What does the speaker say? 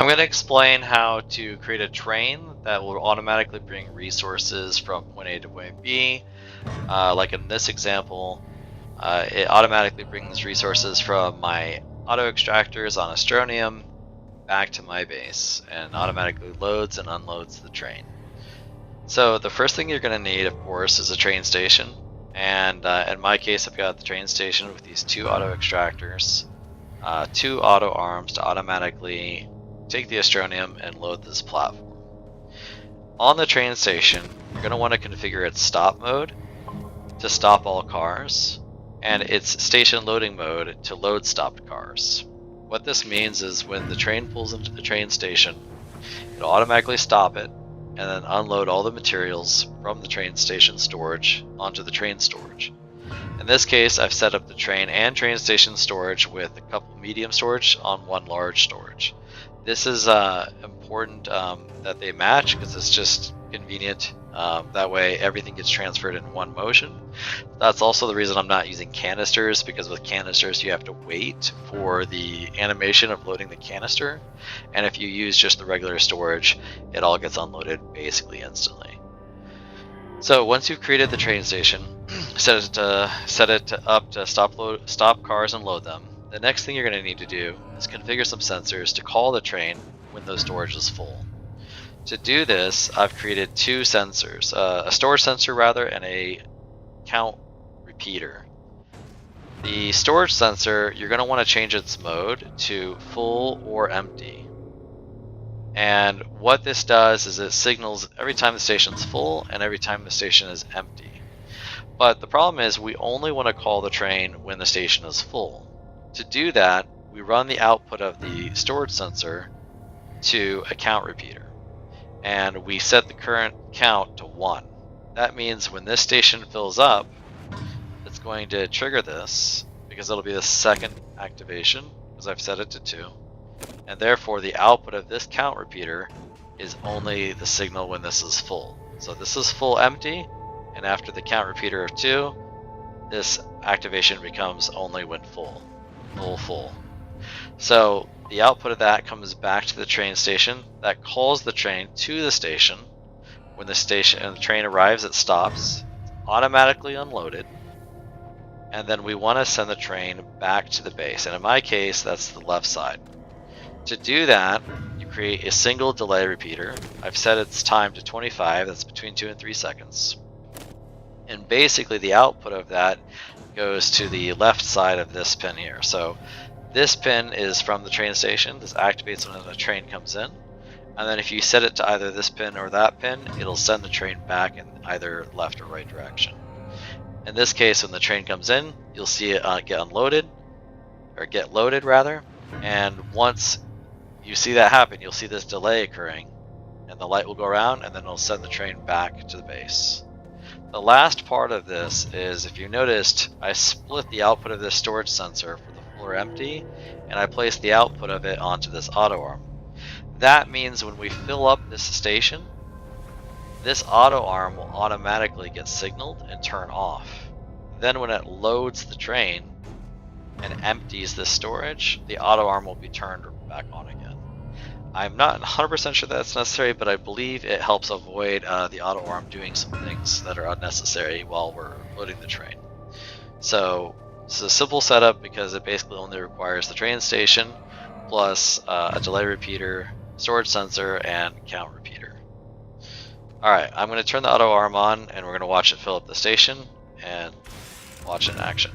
I'm going to explain how to create a train that will automatically bring resources from point A to point B. Like in this example, it automatically brings resources from my auto extractors on Astroneer back to my base and automatically loads and unloads the train. So the first thing you're going to need, of course, is a train station. And in my case, I've got the train station with these two auto extractors, two auto arms to automatically take the Astroneer and load this platform. On the train station, you're going to want to configure its stop mode to stop all cars, and its station loading mode to load stopped cars. What this means is when the train pulls into the train station, it'll automatically stop it and then unload all the materials from the train station storage onto the train storage. In this case, I've set up the train and train station storage with a couple medium storage on one large storage. This is important that they match because it's just convenient. That way everything gets transferred in one motion. That's also the reason I'm not using canisters, because with canisters you have to wait for the animation of loading the canister, and if you use just the regular storage, it all gets unloaded basically instantly. So once you've created the train station, set it up to stop cars and load them. The next thing you're going to need to do is configure some sensors to call the train when the storage is full. To do this, I've created two sensors, a storage sensor rather, and a count repeater. The storage sensor, you're going to want to change its mode to full or empty. And what this does is it signals every time the station's full and every time the station is empty. But the problem is we only want to call the train when the station is full. To do that, we run the output of the storage sensor to a count repeater, and we set the current count to 1. That means when this station fills up, it's going to trigger this because it'll be the second activation, because I've set it to 2, and therefore the output of this count repeater is only the signal when this is full. So this is full empty, and after the count repeater of 2, this activation becomes only when full. Full. So the output of that comes back to the train station. That calls the train to the station. When the train arrives, it stops, automatically unloaded, and then we want to send the train back to the base. And in my case, that's the left side. To do that, you create a single delay repeater. I've set its time to 25. That's between 2 and 3 seconds. And basically the output of that goes to the left side of this pin here. So this pin is from the train station. This activates when a train comes in. And then if you set it to either this pin or that pin, it'll send the train back in either left or right direction. In this case, when the train comes in, you'll see it get unloaded, or get loaded rather. And once you see that happen, you'll see this delay occurring, and the light will go around, and then it'll send the train back to the base. The last part of this is, if you noticed, I split the output of this storage sensor for the full or empty, and I placed the output of it onto this auto arm. That means when we fill up this station, this auto arm will automatically get signaled and turn off. Then when it loads the train and empties the storage, the auto arm will be turned back on again. I'm not 100% sure that's necessary, but I believe it helps avoid the auto arm doing some things that are unnecessary while we're loading the train. So it's a simple setup because it basically only requires the train station plus a delay repeater, storage sensor, and count repeater. Alright, I'm going to turn the auto arm on and we're going to watch it fill up the station and watch it in action.